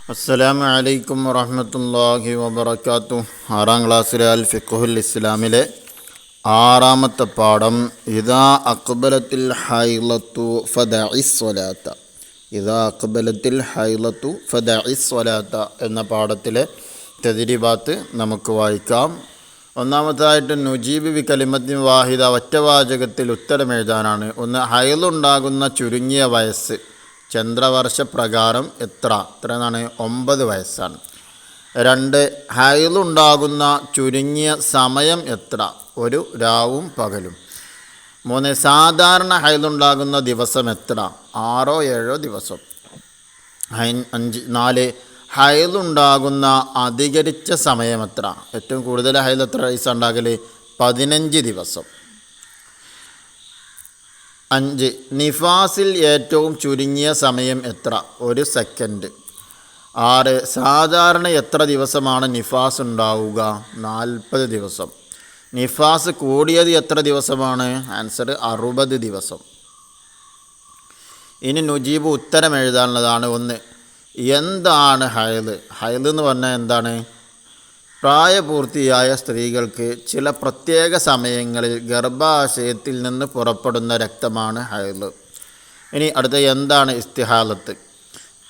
അസ്സലാമു അലൈക്കും വറഹ്മത്തുള്ളാഹി വബറകാതുഹു. 6ാം ക്ലാസ്സിലെ അൽ ഫിഖ്ഹുൽ ഇസ്ലാമിലെ 6ാമത്തെ പാഠം ഇദാ അഖ്ബലത്തിൽ ഹൈളത്തു ഫദഇസ് സ്വലാത്ത. ഇദാ അഖ്ബലത്തിൽ ഹൈളത്തു ഫദഇസ് സ്വലാത്ത എന്ന പാഠത്തിലെ തദ്രീബാത്ത് നമുക്ക് വായിക്കാം. ഒന്നാമതായിട്ട് നുജീബ് ബി കലിമത്തിൻ വാഹിദ, ഒറ്റവാചകത്തിൽ ഉത്തരം എഴുതാനാണ്. ഒന്ന്, ഹൈളുണ്ടാകുന്ന ചുരുങ്ങിയ വയസ്സ് ചന്ദ്രവർഷപ്രകാരം എത്ര എന്നാണ്? 9 വയസ്സാണ്. 2, ഹൈളുണ്ടാകുന്ന ചുരുങ്ങിയ സമയം എത്ര? ഒരു രാവും പകലും. 3, സാധാരണ ഹൈളുണ്ടാകുന്ന ദിവസം എത്ര? 6-7 ദിവസം. 4, ഹൈളുണ്ടാകുന്ന അധികരിച്ച സമയം എത്ര? ഏറ്റവും കൂടുതൽ ഹൈൽ എത്ര ദിവസം ഉണ്ടാകൽ? 15 ദിവസം. 5, നിഫാസിൽ ഏറ്റവും ചുരുങ്ങിയ സമയം എത്ര? 1 സെക്കൻഡ്. 6, സാധാരണ എത്ര ദിവസമാണ് നിഫാസ് ഉണ്ടാവുക? 40 ദിവസം. നിഫാസ് കൂടിയത് എത്ര ദിവസമാണ്? ആൻസർ 60 ദിവസം. ഇനി നുജീബ് ഉത്തരം എഴുതാനുള്ളതാണ്. 1, എന്താണ് ഹൈല്? ഹൈല് എന്ന് പറഞ്ഞാൽ എന്താണ്? പ്രായപൂർത്തിയായ സ്ത്രീകൾക്ക് ചില പ്രത്യേക സമയങ്ങളിൽ ഗർഭാശയത്തിൽ നിന്ന് പുറപ്പെടുന്ന രക്തമാണ് ഹൈല്. ഇനി അടുത്ത, എന്താണ് ഇസ്തിഹാലത്ത്?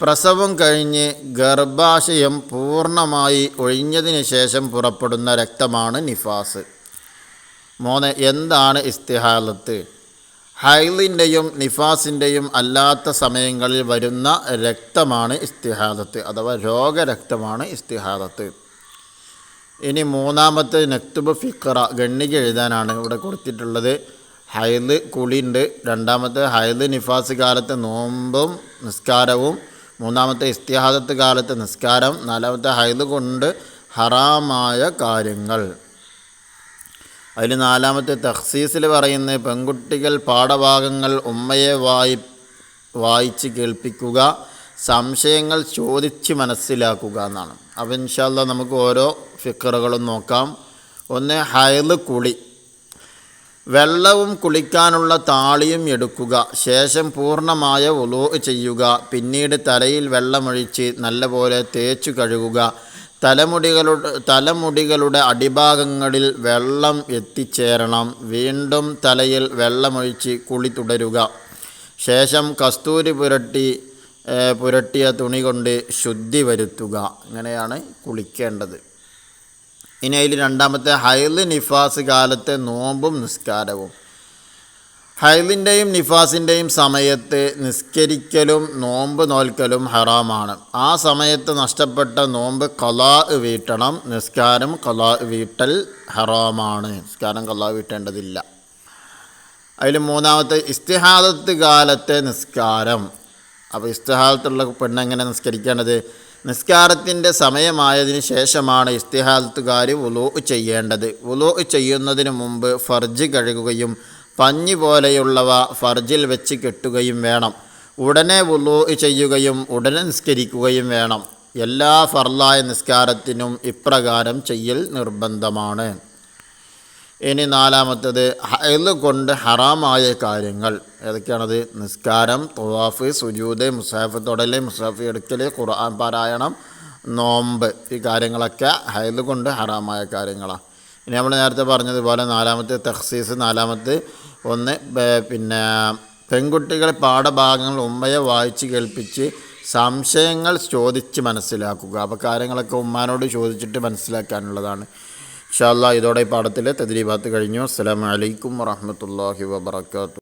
പ്രസവം കഴിഞ്ഞ് ഗർഭാശയം പൂർണ്ണമായി ഒഴിഞ്ഞതിന് ശേഷം പുറപ്പെടുന്ന രക്തമാണ് നിഫാസ്. 3, എന്താണ് ഇസ്തിഹാലത്ത്? ഹൈലിൻ്റെയും നിഫാസിൻ്റെയും അല്ലാത്ത സമയങ്ങളിൽ വരുന്ന രക്തമാണ് ഇസ്തിഹാലത്ത്, അഥവാ രോഗരക്തമാണ് ഇസ്തിഹാലത്ത്. ഇനി മൂന്നാമത്തെ നക്തുബ് ഫിഖ്റ, ഗണ്ണിക എഴുതാനാണ് ഇവിടെ കൊടുത്തിട്ടുള്ളത്. ഹൈല് കുളിയുണ്ട്. 2ാമത്തെ ഹൈല് നിഫാസ് കാലത്തെ നോമ്പും നിസ്കാരവും. 3ാമത്തെ ഇസ്തിഹാദത്ത് കാലത്തെ നിസ്കാരം. 4ാമത്തെ ഹൈല് കൊണ്ട് ഹറാമായ കാര്യങ്ങൾ. അതിൽ 4ാമത്തെ തഖ്സീസിൽ പറയുന്നത് പെൺകുട്ടികൾ പാഠഭാഗങ്ങൾ ഉമ്മയെ വായിച്ച് കേൾപ്പിക്കുക, സംശയങ്ങൾ ചോദിച്ച് മനസ്സിലാക്കുക എന്നാണ്. അപ്പോൾ ഇൻഷാ അല്ലാഹ് നമുക്ക് ഓരോ ഫിഖറുകളും നോക്കാം. 1, ഹൈല് കുളി. വെള്ളവും കുളിക്കാനുള്ള താളിയും എടുക്കുക. ശേഷം പൂർണ്ണമായ വുളൂ ചെയ്യുക. പിന്നീട് തലയിൽ വെള്ളമൊഴിച്ച് നല്ലപോലെ തേച്ചു കഴുകുക. തലമുടികളുടെ അടിഭാഗങ്ങളിൽ വെള്ളം എത്തിച്ചേരണം. വീണ്ടും തലയിൽ വെള്ളമൊഴിച്ച് കുളി തുടരുക. ശേഷം കസ്തൂരി പുരട്ടിയ തുണി കൊണ്ട് ശുദ്ധി വരുത്തുക. ഇങ്ങനെയാണ് കുളിക്കേണ്ടത്. ഇനി അതിൽ 2ാമത്തെ ഹൈല് നിഫാസ് കാലത്തെ നോമ്പും നിസ്കാരവും. ഹൈലിൻ്റെയും നിഫാസിൻ്റെയും സമയത്ത് നിസ്കരിക്കലും നോമ്പ് നോൽക്കലും ഹറാമാണ്. ആ സമയത്ത് നഷ്ടപ്പെട്ട നോമ്പ് ഖളാ വീട്ടണം. നിസ്കാരം ഖളാ വീട്ടൽ ഹറാമാണ്. നിസ്കാരം ഖളാ വീട്ടേണ്ടതില്ല. അതിൽ 3ാമത്തെ ഇസ്തിഹാദത്ത് കാലത്തെ നിസ്കാരം. അപ്പോൾ ഇസ്തിഹാദത്തുള്ള പെണ്ണെങ്ങനെ നിസ്കരിക്കേണ്ടത്? നിസ്കാരത്തിൻ്റെ സമയമായതിന് ശേഷമാണ് ഇസ്തിഹാദത്തുകാർ വുളൂ ചെയ്യേണ്ടത്. വുളൂ ചെയ്യുന്നതിന് മുമ്പ് ഫർജ് കഴുകുകയും പഞ്ഞി പോലെയുള്ളവ ഫർജിൽ വെച്ച് കെട്ടുകയും വേണം. ഉടനെ വുളൂ ചെയ്യുകയും ഉടനെ നിസ്കരിക്കുകയും വേണം. എല്ലാ ഫർലായ നിസ്കാരത്തിനും ഇപ്രകാരം ചെയ്യൽ നിർബന്ധമാണ്. ഇനി 4ാമത്തേത് ഹൈല് കൊണ്ട് ഹറാമായ കാര്യങ്ങൾ. ഏതൊക്കെയാണത്? നിസ്കാരം, തവാഫ്, സുജൂദ്, മുസാഫ് തൊടൽ, മുസാഫ് എടുക്കൽ, ഖുർആൻ പാരായണം, നോമ്പ്. ഈ കാര്യങ്ങളൊക്കെ ഹൈല് കൊണ്ട് ഹറാമായ കാര്യങ്ങളാണ്. ഇനി നമ്മൾ നേരത്തെ പറഞ്ഞതുപോലെ 4ാമത്തെ തഖ്സീസ്. 4ാമത്തെ 1, പിന്നെ പെൺകുട്ടികൾ പാഠഭാഗങ്ങൾ ഉമ്മയെ വായിച്ച് കേൾപ്പിച്ച് സംശയങ്ങൾ ചോദിച്ച് മനസ്സിലാക്കുക. അപ്പോൾ കാര്യങ്ങളൊക്കെ ഉമ്മാനോട് ചോദിച്ചിട്ട് മനസ്സിലാക്കാനുള്ളതാണ്. ഇൻഷാ അല്ലാഹ് ഇതോടെ ഈ പാഠത്തിലെ തദ്രീബാത്ത് കഴിഞ്ഞു. അസ്സലാമു അലൈക്കും വറഹ്മത്തുള്ളാഹി വബറകാതുഹു.